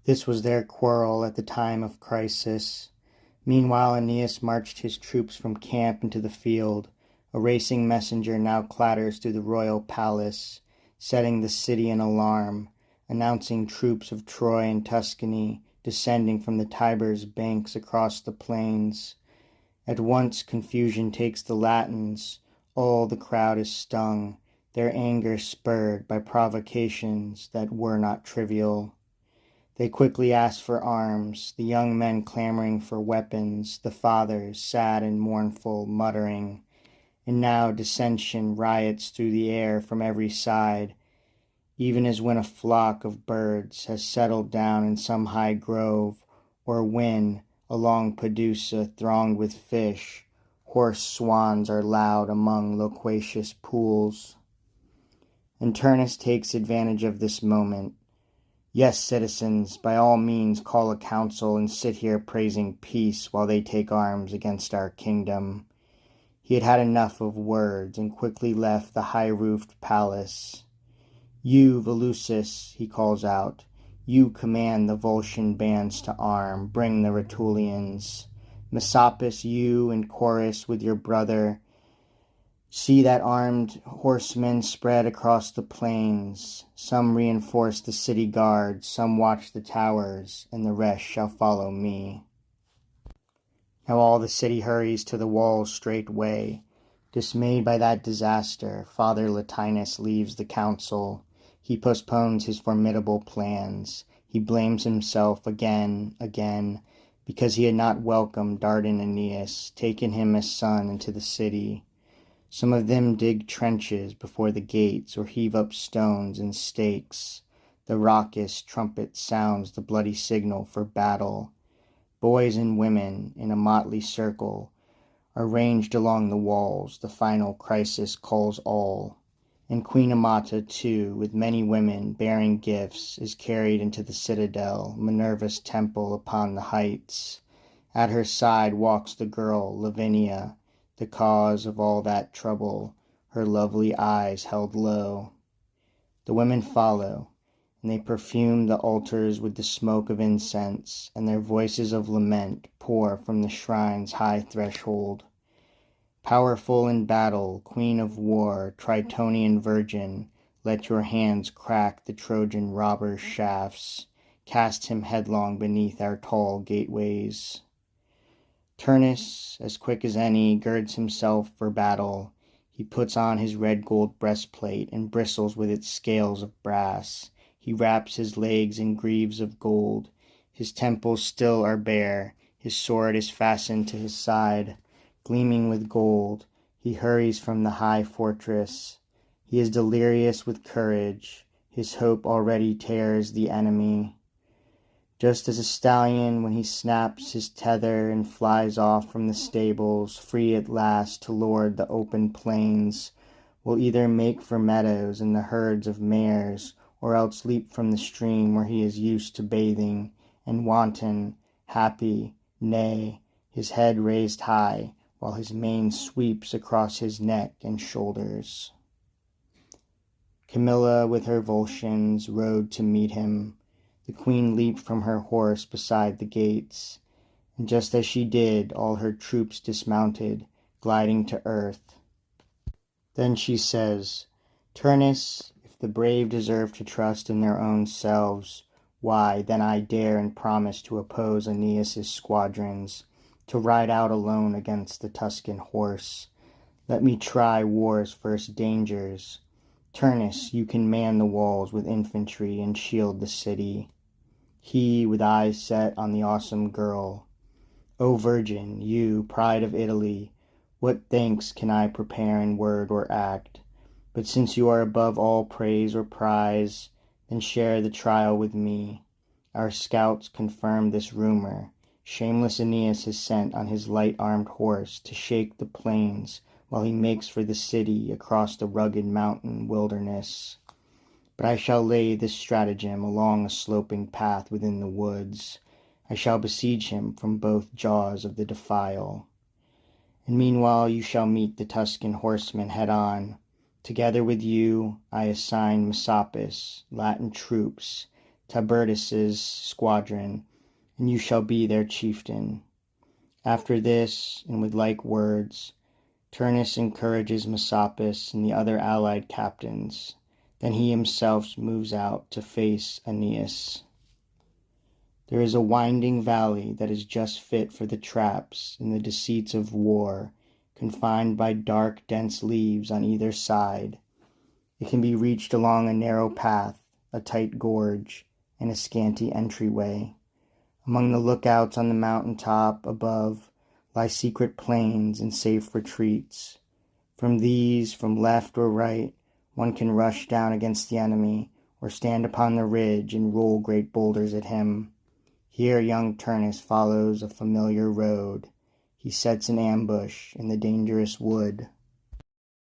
This was their quarrel at the time of crisis. Meanwhile Aeneas marched his troops from camp into the field. A racing messenger now clatters through the royal palace, setting the city in alarm, announcing troops of Troy and Tuscany descending from the Tiber's banks across the plains. At once confusion takes the Latins, all the crowd is stung, their anger spurred by provocations that were not trivial. They quickly ask for arms, the young men clamoring for weapons, the fathers, sad and mournful, muttering. And now dissension riots through the air from every side, even as when a flock of birds has settled down in some high grove, or when, along Padusa thronged with fish, hoarse swans are loud among loquacious pools. And Turnus takes advantage of this moment. Yes, citizens, by all means call a council and sit here praising peace while they take arms against our kingdom. He had had enough of words and quickly left the high-roofed palace. You, Volusus, he calls out, you command the Volscian bands to arm, bring the Rutulians. Messapus, you and Chorus with your brother, see that armed horsemen spread across the plains. Some reinforce the city guards, some watch the towers, and the rest shall follow me. Now all the city hurries to the walls straightway. Dismayed by that disaster, Father Latinus leaves the council. He postpones his formidable plans. He blames himself again, because he had not welcomed Dardan Aeneas, taken him as son into the city. Some of them dig trenches before the gates or heave up stones and stakes. The raucous trumpet sounds the bloody signal for battle. Boys and women, in a motley circle, are ranged along the walls. The final crisis calls all. And Queen Amata, too, with many women bearing gifts, is carried into the citadel, Minerva's temple upon the heights. At her side walks the girl, Lavinia, the cause of all that trouble, her lovely eyes held low. The women follow, and they perfume the altars with the smoke of incense, and their voices of lament pour from the shrine's high threshold. Powerful in battle, queen of war, Tritonian virgin, let your hands crack the Trojan robber's shafts, cast him headlong beneath our tall gateways. Turnus, as quick as any, girds himself for battle. He puts on his red gold breastplate and bristles with its scales of brass. He wraps his legs in greaves of gold. His temples still are bare. His sword is fastened to his side, gleaming with gold. He hurries from the high fortress. He is delirious with courage. His hope already tears the enemy. Just as a stallion, when he snaps his tether and flies off from the stables, free at last to lord the open plains, will either make for meadows and the herds of mares, or else leap from the stream where he is used to bathing, and wanton, happy, nay, his head raised high, while his mane sweeps across his neck and shoulders. Camilla with her Volscians rode to meet him. The queen leaped from her horse beside the gates, and just as she did, all her troops dismounted, gliding to earth. Then she says, Turnus, if the brave deserve to trust in their own selves, why, then I dare and promise to oppose Aeneas' squadrons, to ride out alone against the Tuscan horse. Let me try war's first dangers. Turnus, you can man the walls with infantry and shield the city. He, with eyes set on the awesome girl. O virgin, you, pride of Italy, what thanks can I prepare in word or act? But since you are above all praise or prize, then share the trial with me. Our scouts confirm this rumor. Shameless Aeneas is sent on his light-armed horse to shake the plains while he makes for the city across the rugged mountain wilderness. But I shall lay this stratagem along a sloping path within the woods. I shall besiege him from both jaws of the defile. And meanwhile you shall meet the Tuscan horsemen head-on. Together with you I assign Messapus, Latin troops. Tiburtus's squadron, and you shall be their chieftain. After this, and with like words, Turnus encourages Messapus and the other allied captains. Then he himself moves out to face Aeneas. There is a winding valley that is just fit for the traps and the deceits of war, confined by dark, dense leaves on either side. It can be reached along a narrow path, a tight gorge, and a scanty entryway. Among the lookouts on the mountain top above lie secret plains and safe retreats. From these, from left or right, one can rush down against the enemy, or stand upon the ridge and roll great boulders at him. Here young Turnus follows a familiar road. He sets an ambush in the dangerous wood.